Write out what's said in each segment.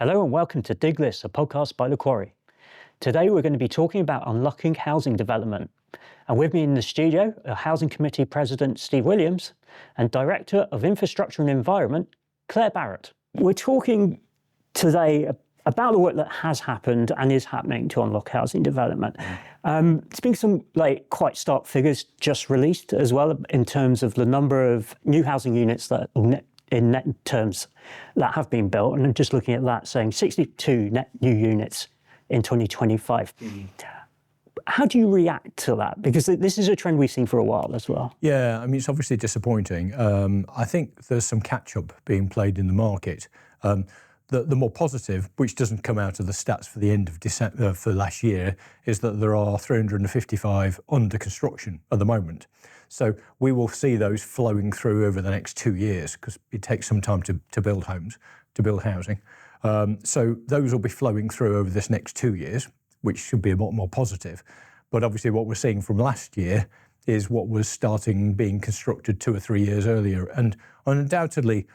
Hello and welcome to Dig This, a podcast by The Quarry. Today we're going to be talking about unlocking housing development. And with me in the studio are Housing Committee President Steve Williams and Director of Infrastructure and Environment, Claire Barrett. We're talking today about the work that has happened and is happening to unlock housing development. There's been some quite stark figures just released as well in terms of the number of new housing units that in net terms that have been built, and I'm just looking at that saying 62 net new units in 2025. How do you react to that? Because this is a trend we've seen for a while as well. Yeah, I mean, it's obviously disappointing. I think there's some catch-up being played in the market. The more positive, which doesn't come out of the stats for the end of December for last year, is that there are 355 under construction at the moment. So we will see those flowing through over the next 2 years because it takes some time to build homes, to build housing. So those will be flowing through over this next 2 years, which should be a lot more positive. But obviously what we're seeing from last year is what was starting being constructed 2 or 3 years earlier. And undoubtedly,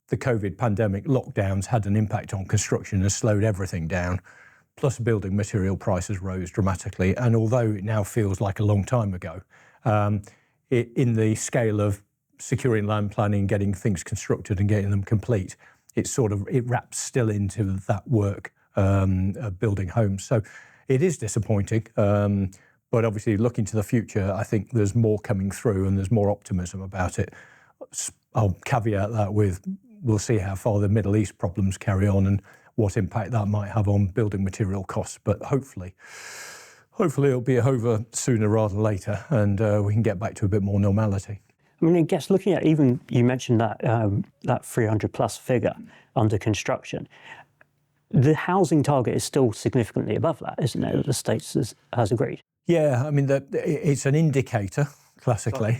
the COVID pandemic lockdowns had an impact on construction and slowed everything down. Plus building material prices rose dramatically. And although it now feels like a long time ago, in the scale of securing land planning, getting things constructed and getting them complete, it wraps still into that work of building homes. So it is disappointing, but obviously looking to the future, I think there's more coming through and there's more optimism about it. I'll caveat that with, we'll see how far the Middle East problems carry on and what impact that might have on building material costs, but hopefully it'll be over sooner rather than later, and we can get back to a bit more normality. I mean, I guess looking at even, you mentioned that 300 plus figure under construction, the housing target is still significantly above that, isn't it, that the state has agreed? Yeah, I mean, it's an indicator, classically,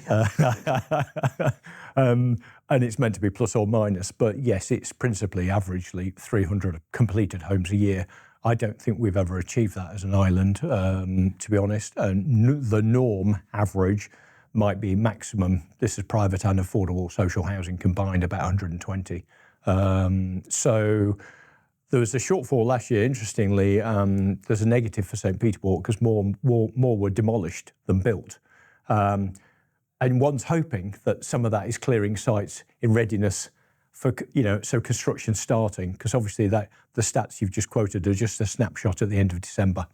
and it's meant to be plus or minus, but yes, it's principally averagely 300 completed homes a year. I don't think we've ever achieved that as an island, to be honest. The norm average might be maximum. This is private and affordable social housing combined, about 120. So there was a shortfall last year. Interestingly, there's a negative for St. Peter Port because more were demolished than built. And one's hoping that some of that is clearing sites in readiness for, so construction starting, because obviously the stats you've just quoted are just a snapshot at the end of December.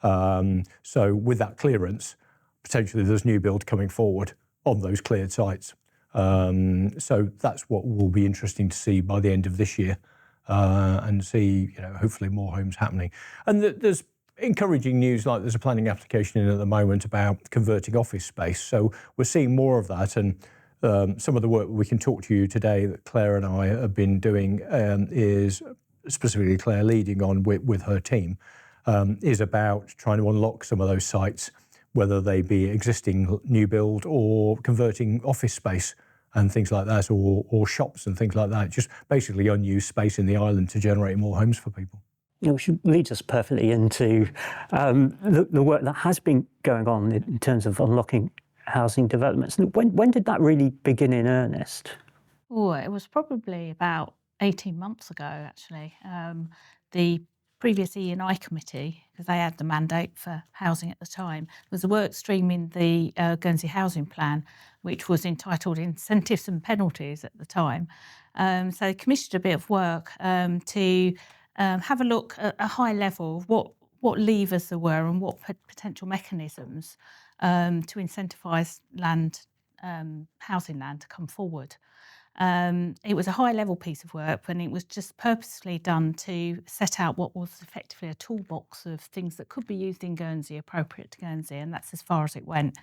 So with that clearance, potentially there's new build coming forward on those cleared sites. So that's what will be interesting to see by the end of this year, and see, hopefully more homes happening. And there's encouraging news, like there's a planning application in at the moment about converting office space. So we're seeing more of that, and some of the work we can talk to you today that Claire and I have been doing is, specifically Claire leading on with her team, is about trying to unlock some of those sites, whether they be existing new build or converting office space and things like that, or shops and things like that, just basically unused space in the island to generate more homes for people. Which leads us perfectly into the work that has been going on in terms of unlocking housing developments. When did that really begin in earnest? Oh, it was probably about 18 months ago, actually. The previous E&I committee, because they had the mandate for housing at the time, was a work stream in the Guernsey housing plan, which was entitled Incentives and Penalties at the time. So they commissioned a bit of work to have a look at a high level of what levers there were and what potential mechanisms to incentivise housing land to come forward. It was a high-level piece of work, and it was just purposely done to set out what was effectively a toolbox of things that could be used in Guernsey, appropriate to Guernsey, and that's as far as it went.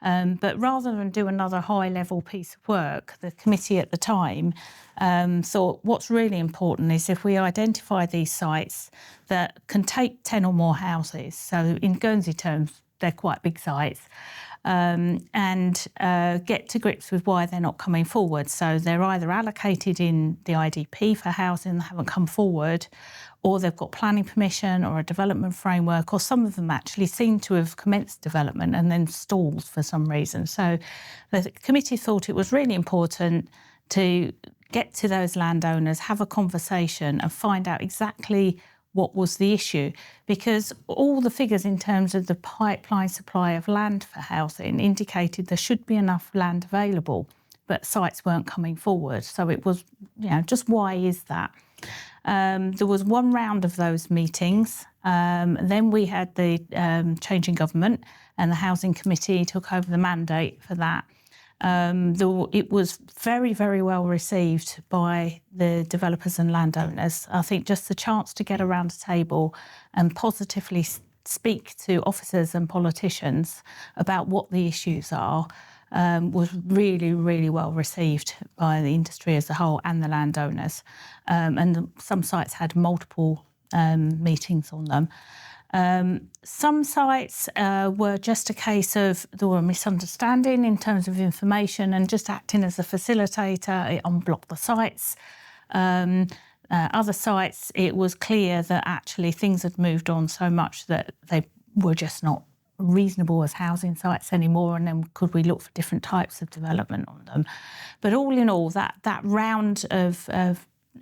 But rather than do another high-level piece of work, the committee at the time thought what's really important is if we identify these sites that can take 10 or more houses, so in Guernsey terms, they're quite big sites, and get to grips with why they're not coming forward. So they're either allocated in the IDP for housing that haven't come forward, or they've got planning permission or a development framework, or some of them actually seem to have commenced development and then stalled for some reason. So the committee thought it was really important to get to those landowners, have a conversation and find out exactly what was the issue, because all the figures in terms of the pipeline supply of land for housing indicated there should be enough land available, but sites weren't coming forward. So it was, just why is that? There was one round of those meetings. Then we had the change in government, and the Housing Committee took over the mandate for that. It was very, very well received by the developers and landowners. I think just the chance to get around a table and positively speak to officers and politicians about what the issues are was really, really well received by the industry as a whole and the landowners. And some sites had multiple meetings on them. Some sites were just a case of there were a misunderstanding in terms of information, and just acting as a facilitator, it unblocked the sites. Other sites, it was clear that actually things had moved on so much that they were just not reasonable as housing sites anymore, and then could we look for different types of development on them. But all in all, that round of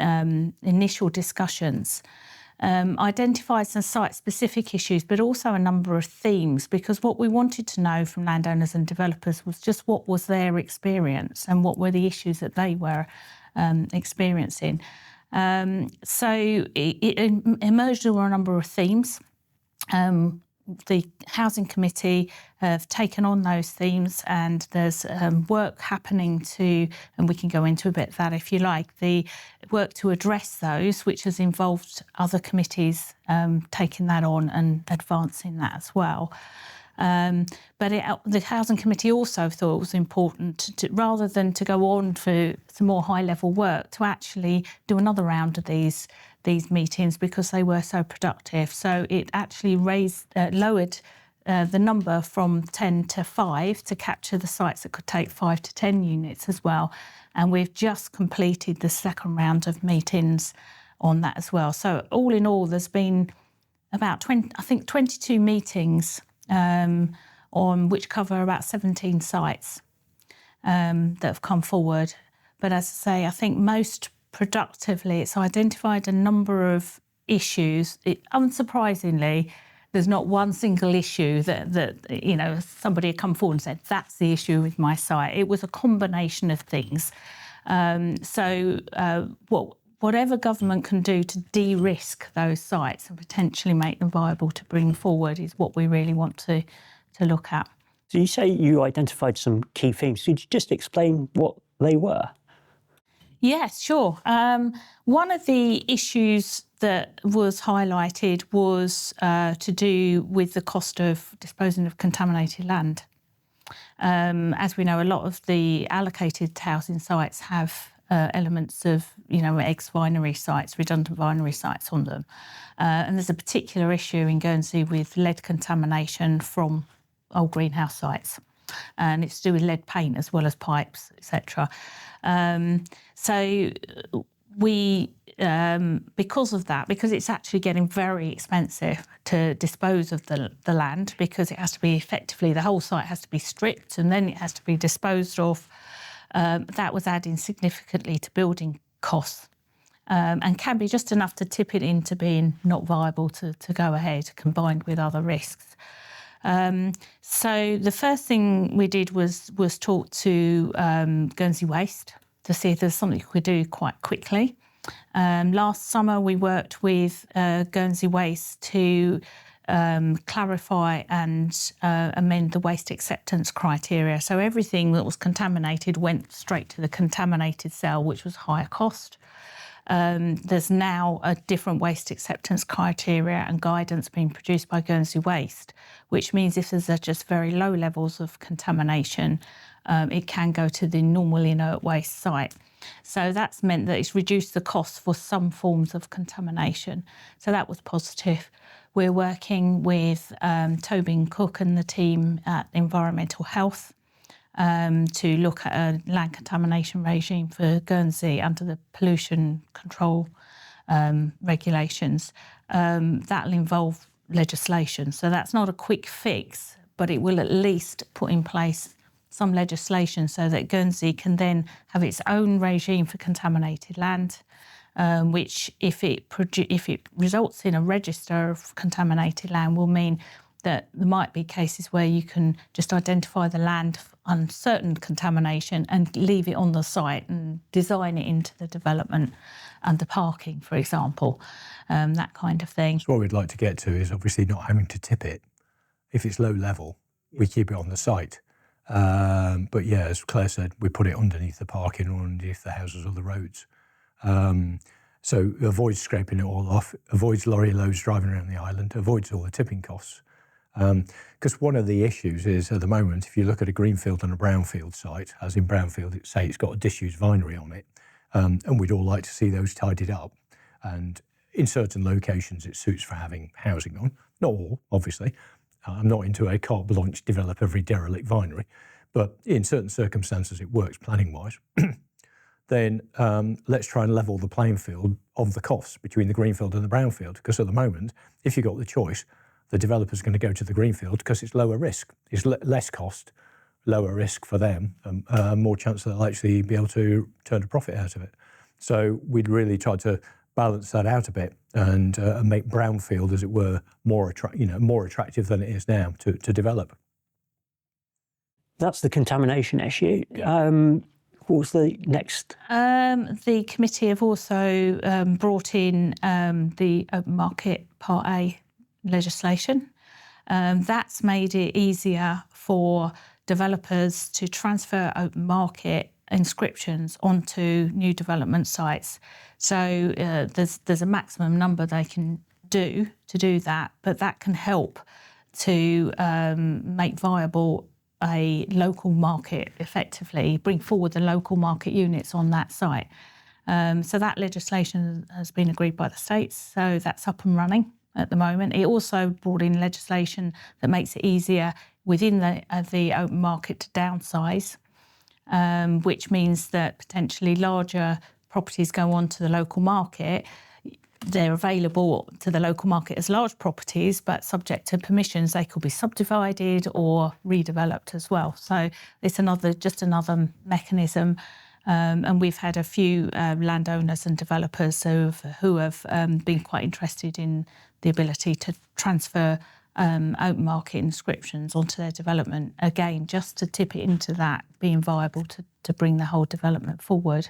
initial discussions identified some site-specific issues, but also a number of themes, because what we wanted to know from landowners and developers was just what was their experience and what were the issues that they were experiencing. So it emerged over a number of themes. The Housing Committee have taken on those themes, and there's work happening to, and we can go into a bit of that if you like, the work to address those, which has involved other committees taking that on and advancing that as well. But the Housing Committee also thought it was important to, rather than to go on for some more high-level work, to actually do another round of these meetings because they were so productive. So it actually lowered the number from 10 to 5 to capture the sites that could take 5 to 10 units as well. And we've just completed the second round of meetings on that as well. So all in all, there's been about 22 meetings on which cover about 17 sites that have come forward. But as I say, I think most productively, it's identified a number of issues. Unsurprisingly, there's not one single issue that somebody had come forward and said, that's the issue with my site. It was a combination of things. Whatever government can do to de-risk those sites and potentially make them viable to bring forward is what we really want to look at. So you say you identified some key themes. Could you just explain what they were? Yes, sure. One of the issues that was highlighted was to do with the cost of disposing of contaminated land. As we know, a lot of the allocated housing sites have elements of, ex-winery sites, redundant winery sites on them. And there's a particular issue in Guernsey with lead contamination from old greenhouse sites. And it's to do with lead paint as well as pipes, etc. So we, because of that, because it's actually getting very expensive to dispose of the land, because it has to be effectively, the whole site has to be stripped and then it has to be disposed of, that was adding significantly to building costs. And can be just enough to tip it into being not viable to go ahead, combined with other risks. So the first thing we did was talk to Guernsey Waste to see if there's something we could do quite quickly. Last summer we worked with Guernsey Waste to clarify and amend the waste acceptance criteria. So everything that was contaminated went straight to the contaminated cell, which was higher cost. There's now a different waste acceptance criteria and guidance being produced by Guernsey Waste, which means if there's just very low levels of contamination, it can go to the normal inert waste site. So that's meant that it's reduced the cost for some forms of contamination. So that was positive. We're working with Tobin Cook and the team at Environmental Health to look at a land contamination regime for Guernsey under the pollution control regulations. That'll involve legislation. So that's not a quick fix, but it will at least put in place some legislation so that Guernsey can then have its own regime for contaminated land, which if it results in a register of contaminated land will mean that there might be cases where you can just identify the land on certain contamination and leave it on the site and design it into the development and the parking, for example, that kind of thing. So what we'd like to get to is obviously not having to tip it. If it's low level, we keep it on the site. But yeah, as Claire said, we put it underneath the parking or underneath the houses or the roads. So avoids scraping it all off, avoids lorry loads driving around the island, avoids all the tipping costs. Because one of the issues is at the moment, if you look at a greenfield and a brownfield site, as in brownfield, say it's got a disused vinery on it, and we'd all like to see those tidied up. And in certain locations, it suits for having housing on. Not all, obviously. I'm not into a carte blanche, develop every derelict vinery, but in certain circumstances, it works planning-wise. Then let's try and level the playing field of the costs between the greenfield and the brownfield. Because at the moment, if you've got the choice, the developer's going to go to the greenfield because it's lower risk. It's less cost, lower risk for them, more chance that they'll actually be able to turn a profit out of it. So we'd really try to balance that out a bit and make brownfield, as it were, more attractive than it is now to develop. That's the contamination issue. What was the next? The committee have also brought in the Open Market Part A legislation. That's made it easier for developers to transfer open market inscriptions onto new development sites. So there's a maximum number they can do to do that, but that can help to make viable a local market effectively, bring forward the local market units on that site. So that legislation has been agreed by the states, so that's up and running at the moment. It also brought in legislation that makes it easier within the open market to downsize, which means that potentially larger properties go on to the local market. They're available to the local market as large properties, but subject to permissions, they could be subdivided or redeveloped as well. So it's just another mechanism. And we've had a few landowners and developers who have been quite interested in the ability to transfer open market inscriptions onto their development, again, just to tip it into that being viable to bring the whole development forward.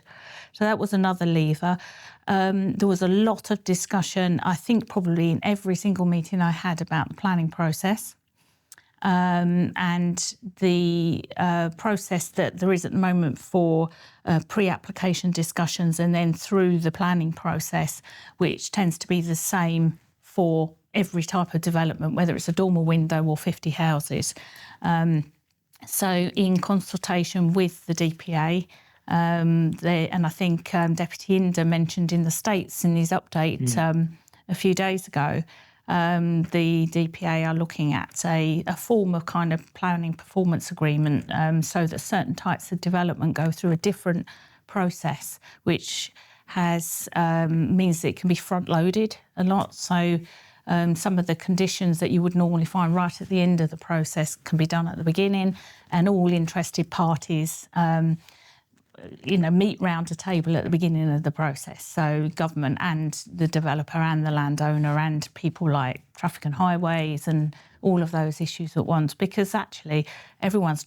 So that was another lever. There was a lot of discussion, I think probably in every single meeting I had, about the planning process. And the process that there is at the moment for pre-application discussions and then through the planning process, which tends to be the same for every type of development, whether it's a dormer window or 50 houses. So in consultation with the DPA, and I think Deputy Inder mentioned in the States in his update a few days ago, the DPA are looking at a form of kind of planning performance agreement, so that certain types of development go through a different process, which means that it can be front-loaded a lot. So some of the conditions that you would normally find right at the end of the process can be done at the beginning, and all interested parties meet round a table at the beginning of the process. So government and the developer and the landowner and people like traffic and highways and all of those issues at once, because actually everyone's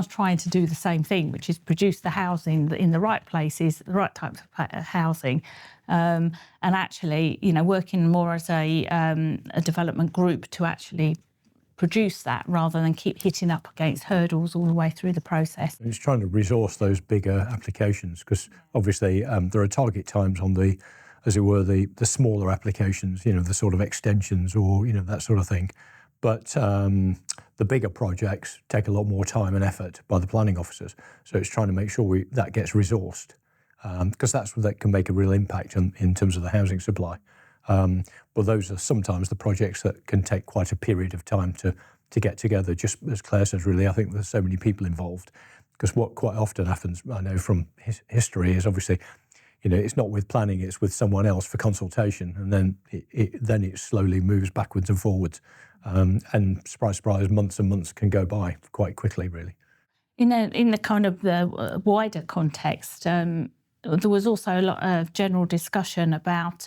trying to do the same thing, which is produce the housing in the right places, the right types of housing. And actually, working more as a development group to actually produce that rather than keep hitting up against hurdles all the way through the process. It's trying to resource those bigger applications, because obviously there are target times on the smaller applications, the sort of extensions or, that sort of thing. But the bigger projects take a lot more time and effort by the planning officers. So it's trying to make sure that gets resourced, because that can make a real impact in terms of the housing supply. But those are sometimes the projects that can take quite a period of time to get together. Just as Claire says, really, I think there's so many people involved, because what quite often happens, I know from history, is obviously, it's not with planning, it's with someone else for consultation, and then it slowly moves backwards and forwards. And surprise, surprise, months and months can go by quite quickly, really. In the kind of the wider context, there was also a lot of general discussion about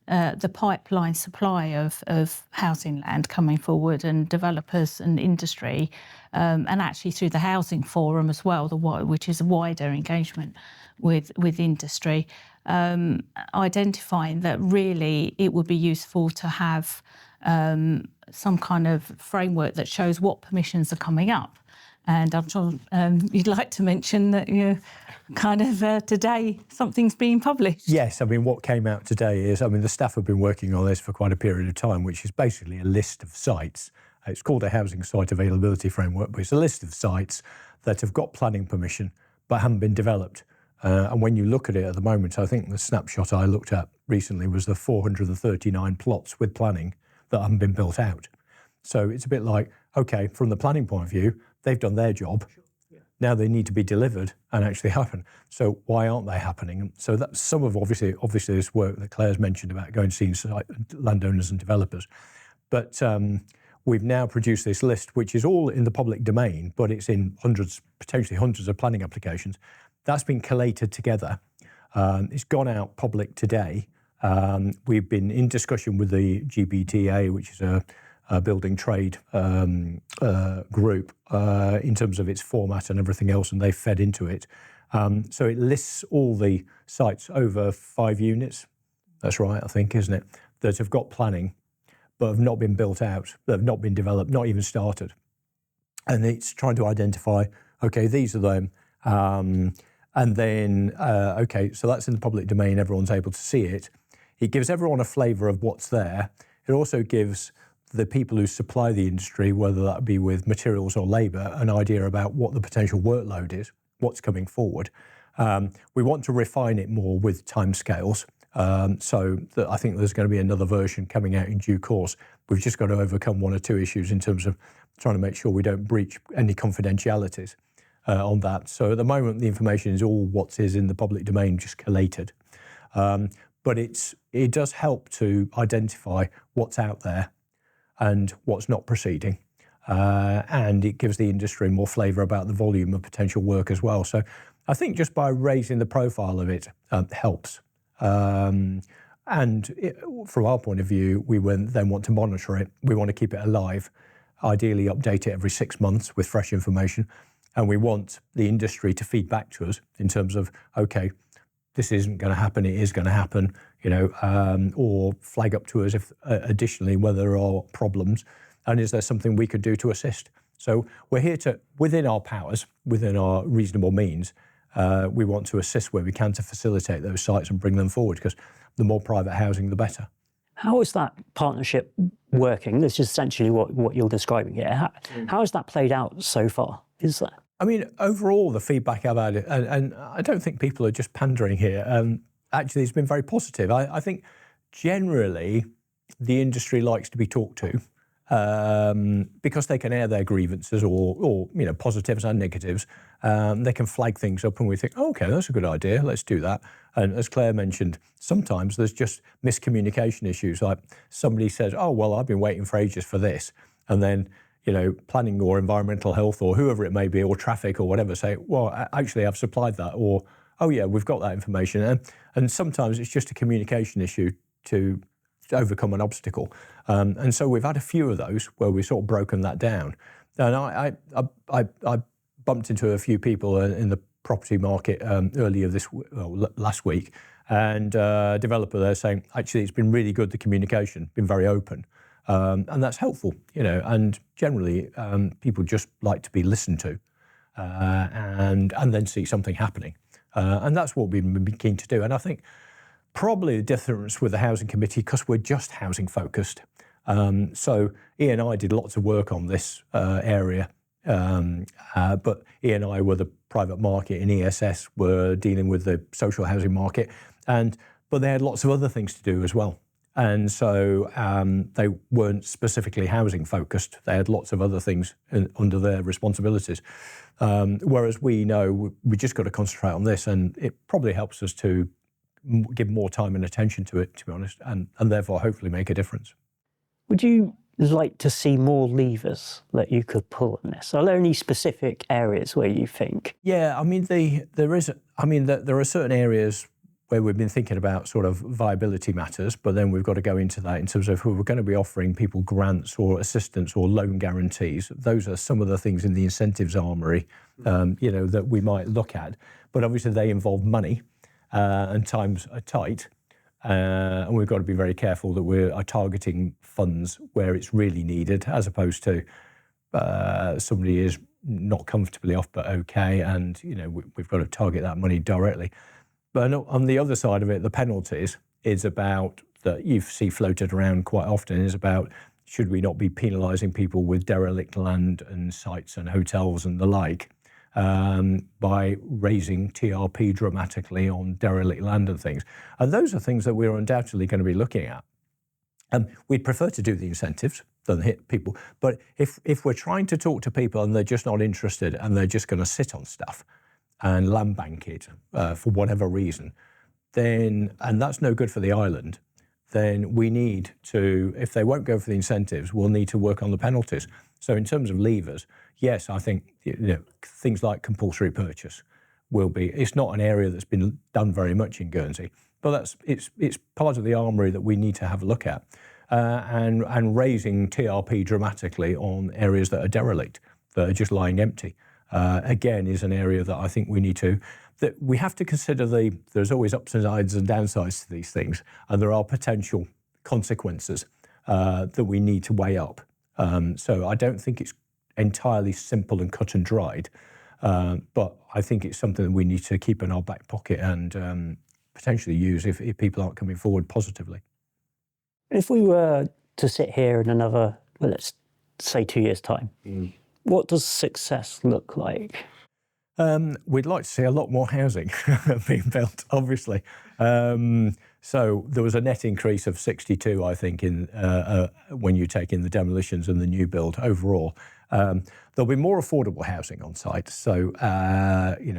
the pipeline supply of housing land coming forward, and developers and industry, and actually through the housing forum as well, which is a wider engagement with industry, identifying that really it would be useful to have some kind of framework that shows what permissions are coming up. And I'm sure you'd like to mention that kind of today something's being published. Yes, I mean, what came out today is, the staff have been working on this for quite a period of time, which is basically a list of sites. It's called a Housing Site Availability Framework, but it's a list of sites that have got planning permission but haven't been developed. And when you look at it at the moment, I think the snapshot I looked at recently was the 439 plots with planning that haven't been built out. So it's a bit like, okay, from the planning point of view, they've done their job. Sure. Yeah. Now they need to be delivered and actually happen. So why aren't they happening? So that's some of obviously this work that Claire's mentioned about going to see landowners and developers. But we've now produced this list, which is all in the public domain, but it's in potentially hundreds of planning applications. That's been collated together. It's gone out public today. We've been in discussion with the GBTA, which is a building trade group, in terms of its format and everything else, and they fed into it. So it lists all the sites over 5 units, that's right, I think, isn't it, that have got planning but have not been built out, that have not been developed, not even started. And it's trying to identify, okay, these are them. And then, okay, so that's in the public domain, everyone's able to see it. It gives everyone a flavour of what's there. It also gives the people who supply the industry, whether that be with materials or labour, an idea about what the potential workload is, what's coming forward. We want to refine it more with timescales. So that I think there's going to be another version coming out in due course. We've just got to overcome 1 or 2 issues in terms of trying to make sure we don't breach any confidentialities on that. So at the moment, the information is all what is in the public domain, just collated. But it does help to identify what's out there and what's not proceeding. And it gives the industry more flavour about the volume of potential work as well. So I think just by raising the profile of it helps. From our point of view, we then want to monitor it. We want to keep it alive, ideally update it every 6 months with fresh information. And we want the industry to feed back to us in terms of, okay, this isn't going to happen, it is going to happen, or flag up to us if additionally whether there are problems, and is there something we could do to assist. So we're here to, within our powers, within our reasonable means, we want to assist where we can to facilitate those sites and bring them forward, because the more private housing, the better. How is that partnership working? This is essentially what you're describing here. How has that played out so far? Is that? I mean, overall, the feedback I've had, and I don't think people are just pandering here, actually it's been very positive. I think generally the industry likes to be talked to because they can air their grievances or positives and negatives. They can flag things up and we think, oh, okay, that's a good idea, let's do that. And as Claire mentioned, sometimes there's just miscommunication issues, like somebody says, oh, well, I've been waiting for ages for this. And then planning or environmental health or whoever it may be, or traffic or whatever, say, well, actually I've supplied that, or, oh yeah, we've got that information. And sometimes it's just a communication issue to overcome an obstacle. And so we've had a few of those where we've sort of broken that down. And I bumped into a few people in the property market earlier last week, and a developer there saying, actually, it's been really good, the communication, been very open. And that's helpful, and generally people just like to be listened to and then see something happening. And that's what we've been keen to do. And I think probably the difference with the Housing Committee, because we're just housing focused. So E&I did lots of work on this area, but E&I were the private market and ESS were dealing with the social housing market. But they had lots of other things to do as well. And so they weren't specifically housing focused. They had lots of other things under their responsibilities. Whereas we know we just got to concentrate on this, and it probably helps us to give more time and attention to it, to be honest, and therefore hopefully make a difference. Would you like to see more levers that you could pull on this? Are there any specific areas where you think? Yeah, I mean, there are certain areas where we've been thinking about sort of viability matters, but then we've got to go into that in terms of who we're going to be offering people grants or assistance or loan guarantees. Those are some of the things in the incentives armoury, that we might look at. But obviously they involve money, and times are tight. And we've got to be very careful that we are targeting funds where it's really needed, as opposed to somebody is not comfortably off but okay, and we've got to target that money directly. But on the other side of it, the penalties is about, that you see floated around quite often, is about, should we not be penalising people with derelict land and sites and hotels and the like by raising TRP dramatically on derelict land and things? And those are things that we're undoubtedly going to be looking at. We'd prefer to do the incentives than hit people. But if we're trying to talk to people and they're just not interested and they're just going to sit on stuff and land bank it for whatever reason, then, and that's no good for the island, then we need to, if they won't go for the incentives, we'll need to work on the penalties. So in terms of levers, yes, I think things like compulsory purchase will be, it's not an area that's been done very much in Guernsey, but it's part of the armoury that we need to have a look at. And raising TRP dramatically on areas that are derelict, that are just lying empty, again, is an area that I think we need to, that we have to consider there's always upsides and downsides to these things, and there are potential consequences that we need to weigh up. So I don't think it's entirely simple and cut and dried, but I think it's something that we need to keep in our back pocket and potentially use if people aren't coming forward positively. If we were to sit here in another, well, let's say 2 years' time, what does success look like? We'd like to see a lot more housing being built, obviously. So there was a net increase of 62, I think, in when you take in the demolitions and the new build overall. There'll be more affordable housing on site. So,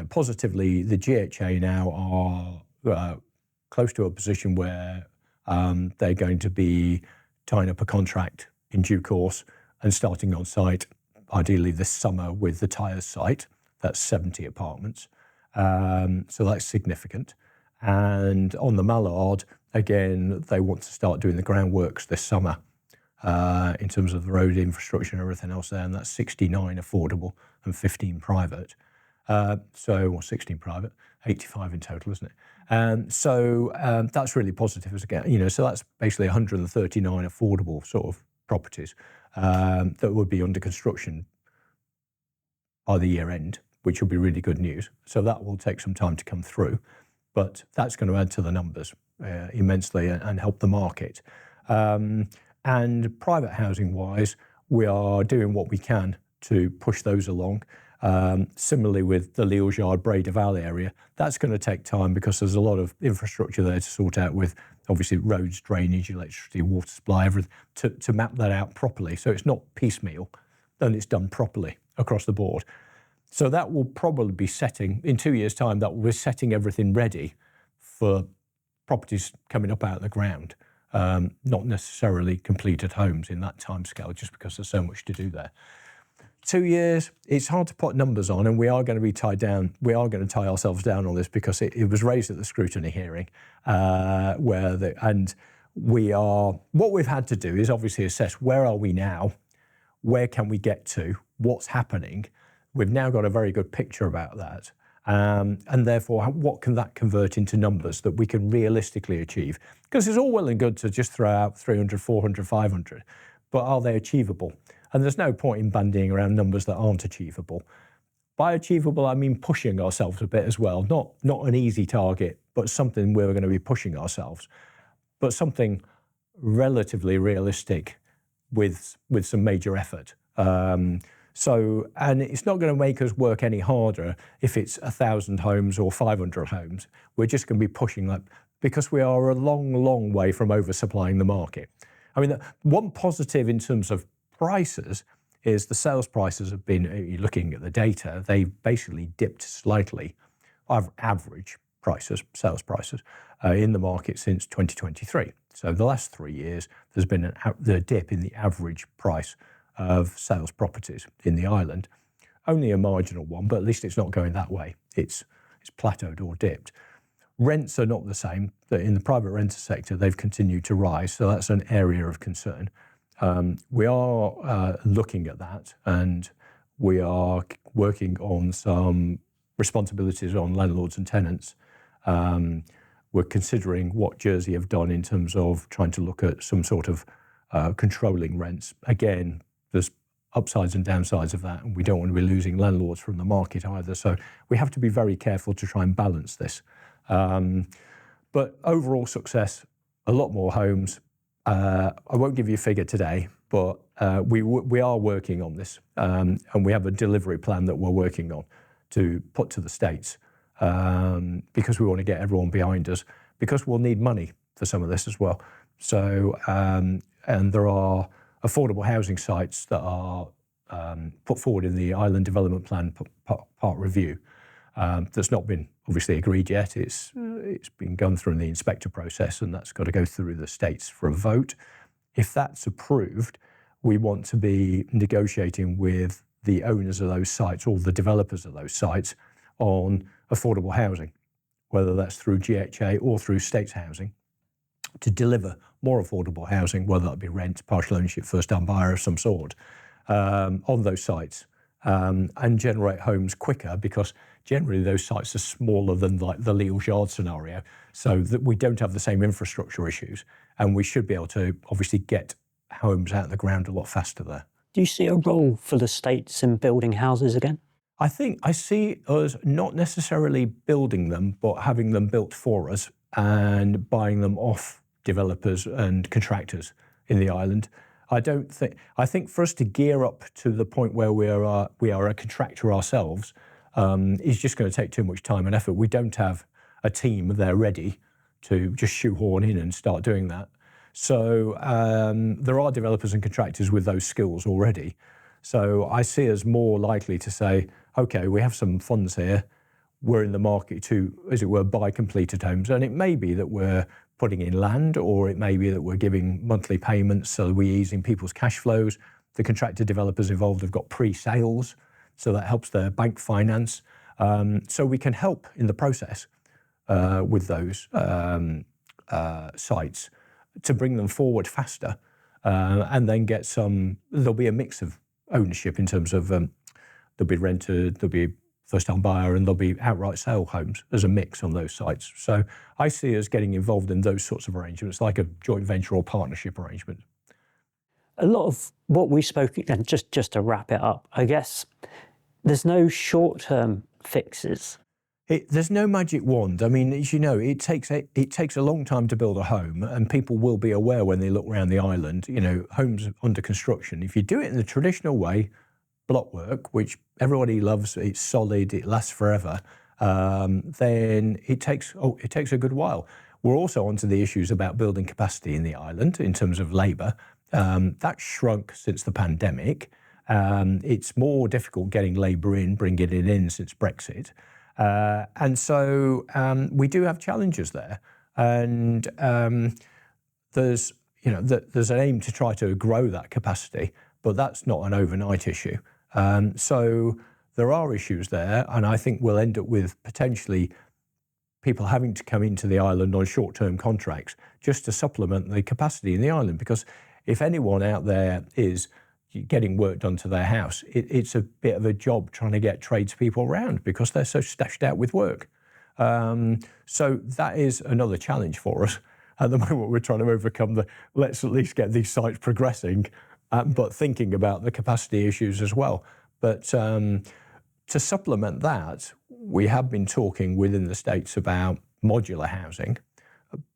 positively, the GHA now are close to a position where they're going to be tying up a contract in due course and starting on site, ideally this summer, with the Tyres site. That's 70 apartments. So that's significant. And on the Mallard, again, they want to start doing the groundworks this summer in terms of the road infrastructure and everything else there. And that's 69 affordable and 15 private. Or 16 private, 85 in total, isn't it? So that's really positive as again, so that's basically 139 affordable sort of properties that would be under construction by the year end, which will be really good news. So that will take some time to come through, but that's going to add to the numbers immensely and help the market. And private housing wise, we are doing what we can to push those along. Similarly with the Lille Yard, Bray de Val area, that's going to take time because there's a lot of infrastructure there to sort out with obviously roads, drainage, electricity, water supply, everything, to map that out properly. So it's not piecemeal, and it's done properly across the board. So that will probably be setting, in 2 years' time, that will be setting everything ready for properties coming up out of the ground. Not necessarily completed homes in that timescale, just because there's so much to do there. 2 years, it's hard to put numbers on, and we are going to be tied down. We are going to tie ourselves down on this because it was raised at the scrutiny hearing, what we've had to do is obviously assess where are we now, where can we get to, what's happening. We've now got a very good picture about that. And therefore, what can that convert into numbers that we can realistically achieve? Because it's all well and good to just throw out 300, 400, 500, but are they achievable? And there's no point in bandying around numbers that aren't achievable. By achievable, I mean pushing ourselves a bit as well. Not an easy target, but something we're going to be pushing ourselves. But something relatively realistic with some major effort. And it's not going to make us work any harder if it's 1,000 homes or 500 homes. We're just going to be pushing that because we are a long, long way from oversupplying the market. I mean, one positive in terms of prices is the sales prices have been, looking at the data, they basically dipped slightly, average prices, sales prices, in the market since 2023. So the last 3 years, there's been the dip in the average price of sales properties in the island. Only a marginal one, but at least it's not going that way. It's plateaued or dipped. Rents are not the same. In the private renter sector, they've continued to rise, so that's an area of concern. We are looking at that, and we are working on some responsibilities on landlords and tenants. We're considering what Guernsey have done in terms of trying to look at some sort of controlling rents. Again, there's upsides and downsides of that, and we don't want to be losing landlords from the market either. So we have to be very careful to try and balance this. But overall success, a lot more homes. I won't give you a figure today, but we are working on this, and we have a delivery plan that we're working on to put to the States, because we want to get everyone behind us, because we'll need money for some of this as well. So, and there are affordable housing sites that are put forward in the Island Development Plan part review. That's not been obviously agreed yet. It's been gone through in the inspector process, and that's got to go through the States for a vote. If that's approved, we want to be negotiating with the owners of those sites, or the developers of those sites, on affordable housing, whether that's through GHA or through States housing, to deliver more affordable housing, whether that be rent, partial ownership, first-time buyer of some sort, on those sites, and generate homes quicker, because generally those sites are smaller than like the Leal's Yard scenario, so that we don't have the same infrastructure issues, and we should be able to obviously get homes out of the ground a lot faster there. Do you see a role for the States in building houses again? I think I see us not necessarily building them, but having them built for us and buying them off developers and contractors in the island. I think for us to gear up to the point where we are a contractor ourselves is just going to take too much time and effort. We don't have a team there ready to just shoehorn in and start doing that. So there are developers and contractors with those skills already. So I see us more likely to say, okay, we have some funds here. We're in the market to, as it were, buy completed homes. And it may be that we're putting in land, or it may be that we're giving monthly payments, so we're easing people's cash flows. The contractor developers involved have got pre-sales, so that helps their bank finance. So we can help in the process with those sites to bring them forward faster, and then get there'll be a mix of ownership in terms of there'll be rented, there'll be first-time buyer, and there'll be outright sale homes as a mix on those sites. So I see us getting involved in those sorts of arrangements, like a joint venture or partnership arrangement. A lot of what we spoke, and just to wrap it up, I guess there's no short-term fixes. There's no magic wand. I mean, as you know, it takes a long time to build a home, and people will be aware when they look around the island, you know, homes under construction. If you do it in the traditional way, block work, which everybody loves, it's solid, it lasts forever, then it takes a good while. We're also onto the issues about building capacity in the island in terms of labour. That's shrunk since the pandemic. It's more difficult getting labour in, bringing it in since Brexit. And so we do have challenges there. And there's an aim to try to grow that capacity, but that's not an overnight issue. So there are issues there, and I think we'll end up with potentially people having to come into the island on short-term contracts just to supplement the capacity in the island, because if anyone out there is getting work done to their house, it's a bit of a job trying to get tradespeople around because they're so stashed out with work. So that is another challenge for us. At the moment, we're trying to overcome let's at least get these sites progressing, but thinking about the capacity issues as well. But to supplement that, we have been talking within the States about modular housing,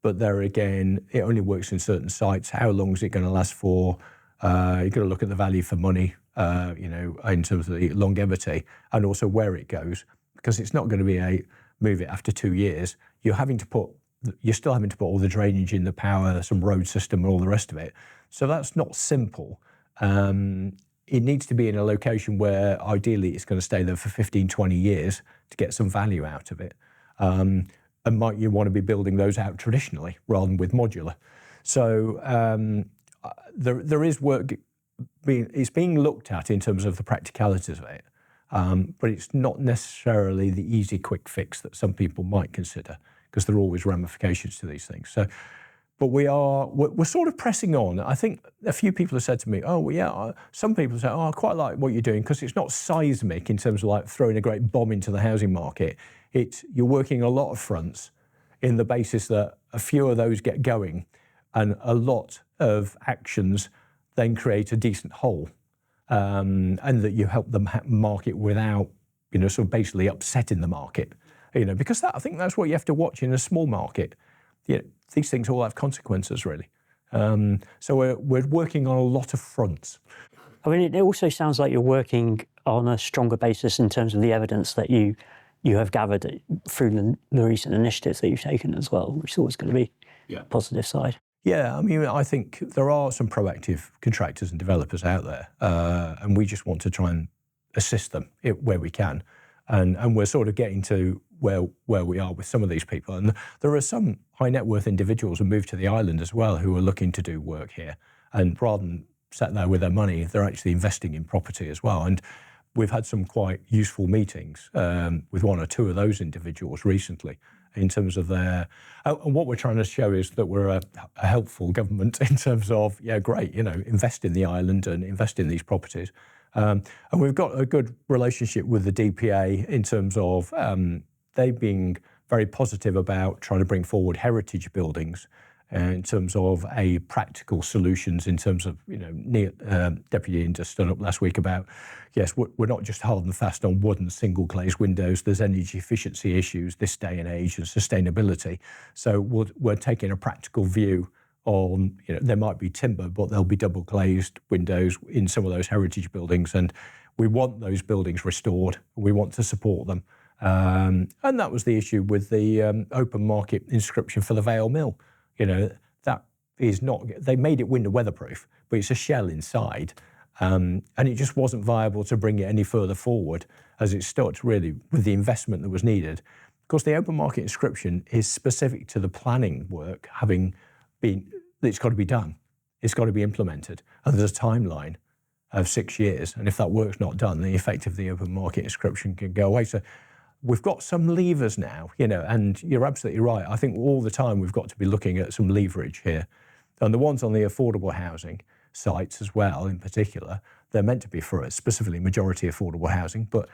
but there again, it only works in certain sites. How long is it going to last for? You've got to look at the value for money, in terms of the longevity, and also where it goes, because it's not going to be move it after 2 years. You're still having to put all the drainage in, the power, some road system, and all the rest of it. So that's not simple. It needs to be in a location where ideally it's going to stay there for 15, 20 years to get some value out of it. And might you want to be building those out traditionally rather than with modular? So there is work it's being looked at in terms of the practicalities of it, but it's not necessarily the easy quick fix that some people might consider, because there are always ramifications to these things. So, but we're sort of pressing on. I think a few people have said to me, "Oh, well, yeah." Some people say, "Oh, I quite like what you're doing because it's not seismic in terms of like throwing a great bomb into the housing market. You're working a lot of fronts in the basis that a few of those get going, and a lot of actions then create a decent whole, and that you help them market without, sort of basically upsetting the market, because I think that's what you have to watch in a small market. These things all have consequences, really. So we're working on a lot of fronts. I mean, it also sounds like you're working on a stronger basis in terms of the evidence that you have gathered through the recent initiatives that you've taken as well, which is always going to be a positive side. Yeah, I mean, I think there are some proactive contractors and developers out there, and we just want to try and assist them where we can. And we're sort of getting to where we are with some of these people. And there are some high net worth individuals who moved to the island as well who are looking to do work here. And rather than sat there with their money, they're actually investing in property as well. And we've had some quite useful meetings with one or two of those individuals recently in terms of their... And what we're trying to show is that we're a helpful government in terms of, great, invest in the island and invest in these properties. And we've got a good relationship with the DPA in terms of they being very positive about trying to bring forward heritage buildings in terms of practical solutions in terms of, Deputy Ian just stood up last week about, yes, we're not just hard and fast on wooden single glazed windows, there's energy efficiency issues this day and age and sustainability. So we're taking a practical view on, there might be timber, but there'll be double glazed windows in some of those heritage buildings. And we want those buildings restored. We want to support them. And that was the issue with the open market inscription for the Vale Mill. That is not, they made it winter weatherproof, but it's a shell inside. And it just wasn't viable to bring it any further forward as it stood, really, with the investment that was needed. Of course, the open market inscription is specific to the planning work having been, it's got to be done. It's got to be implemented. And there's a timeline of 6 years. And if that work's not done, the effect of the open market inscription can go away. So we've got some levers now, and you're absolutely right. I think all the time we've got to be looking at some leverage here. And the ones on the affordable housing sites as well, in particular, they're meant to be for specifically majority affordable housing, but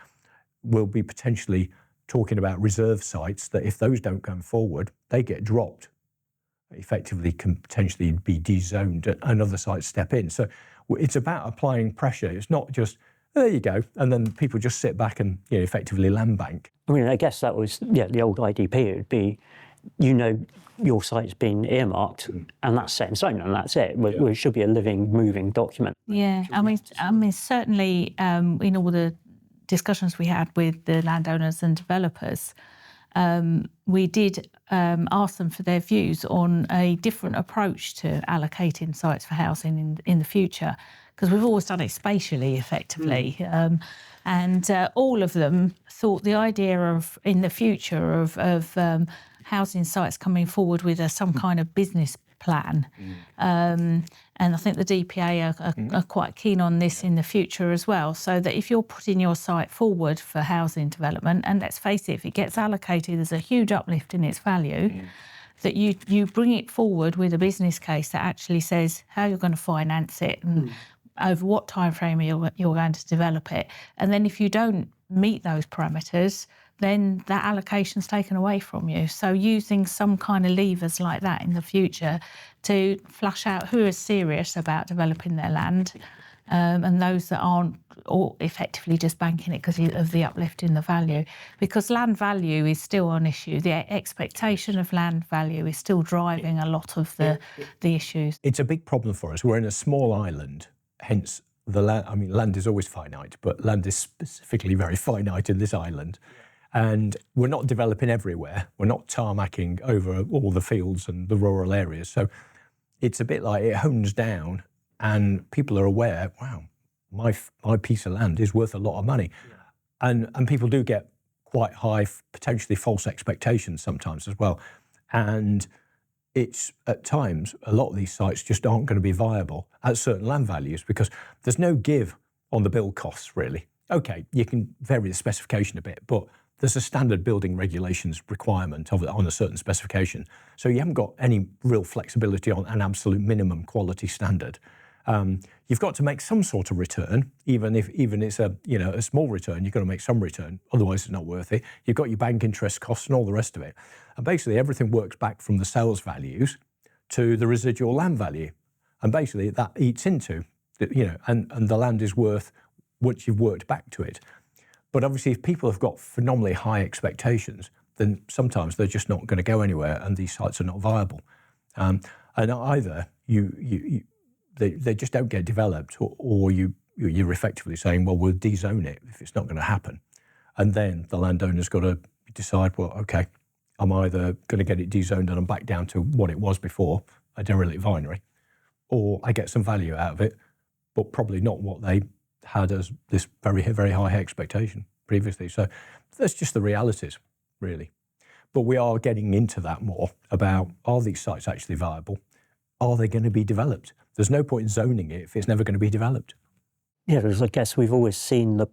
we'll be potentially talking about reserve sites that if those don't come forward, they get dropped, effectively can potentially be dezoned and other sites step in. So it's about applying pressure. It's not just, there you go, and then people just sit back and effectively land bank. I mean, I guess that was the old IDP. It would be, your site's been earmarked, and that's set in stone, and that's it. It should be a living, moving document. Yeah, I mean, certainly in all the discussions we had with the landowners and developers, we did ask them for their views on a different approach to allocating sites for housing in the future, because we've always done it spatially, effectively. And all of them thought the idea of, in the future, of housing sites coming forward with some kind of business plan. And I think the DPA are quite keen on this in the future as well, so that if you're putting your site forward for housing development, and let's face it, if it gets allocated, there's a huge uplift in its value, that you bring it forward with a business case that actually says how you're going to finance it and over what time frame you're going to develop it. And then if you don't meet those parameters, then that allocation's taken away from you. So using some kind of levers like that in the future to flush out who is serious about developing their land, and those that aren't, or effectively just banking it because of the uplift in the value. Because land value is still an issue. The expectation of land value is still driving a lot of the issues. It's a big problem for us. We're in a small island, hence the land. I mean, land is always finite, but land is specifically very finite in this island. And we're not developing everywhere. We're not tarmacking over all the fields and the rural areas. So it's a bit like it hones down and people are aware, wow, my piece of land is worth a lot of money. And people do get quite high, potentially false expectations sometimes as well. And it's at times, a lot of these sites just aren't going to be viable at certain land values because there's no give on the build costs, really. Okay, you can vary the specification a bit, but there's a standard building regulations requirement on a certain specification. So you haven't got any real flexibility on an absolute minimum quality standard. You've got to make some sort of return, even it's a small return. You've got to make some return, otherwise it's not worth it. You've got your bank interest costs and all the rest of it, and basically everything works back from the sales values to the residual land value, and basically that eats into, and the land is worth once you've worked back to it. But obviously, if people have got phenomenally high expectations, then sometimes they're just not going to go anywhere, and these sites are not viable. And either they just don't get developed, or you're effectively saying, well, we'll de-zone it if it's not going to happen. And then the landowner's got to decide, well, okay, I'm either going to get it de-zoned and I'm back down to what it was before, a derelict vinery, or I get some value out of it, but probably not what they had as this very, very high expectation previously. So that's just the realities, really. But we are getting into that more about, are these sites actually viable? Are they going to be developed? There's no point in zoning it if it's never going to be developed. Yeah, because I guess we've always seen the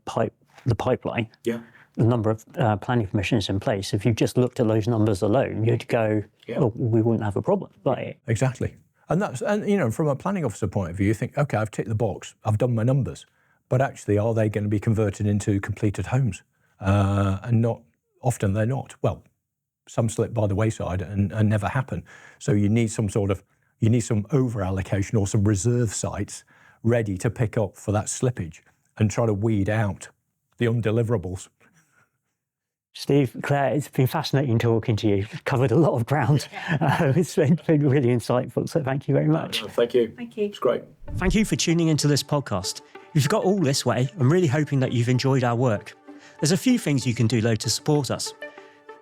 pipeline. Yeah. The number of planning permissions in place. If you just looked at those numbers alone, you'd go, well, we wouldn't have a problem. But exactly. And from a planning officer point of view, you think, okay, I've ticked the box, I've done my numbers. But actually, are they going to be converted into completed homes? And not often they're not. Well, some slip by the wayside and never happen. So you need some over allocation or some reserve sites ready to pick up for that slippage and try to weed out the undeliverables. Steve, Claire, it's been fascinating talking to you. You've covered a lot of ground. It's been really insightful, so thank you very much. Thank you. Thank you. It's great. Thank you for tuning into this podcast. If you've got all this way, I'm really hoping that you've enjoyed our work. There's a few things you can do, though, to support us.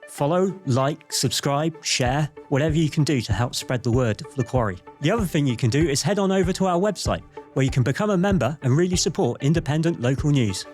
Follow, like, subscribe, share, whatever you can do to help spread the word of The Quarry. The other thing you can do is head on over to our website, where you can become a member and really support independent local news.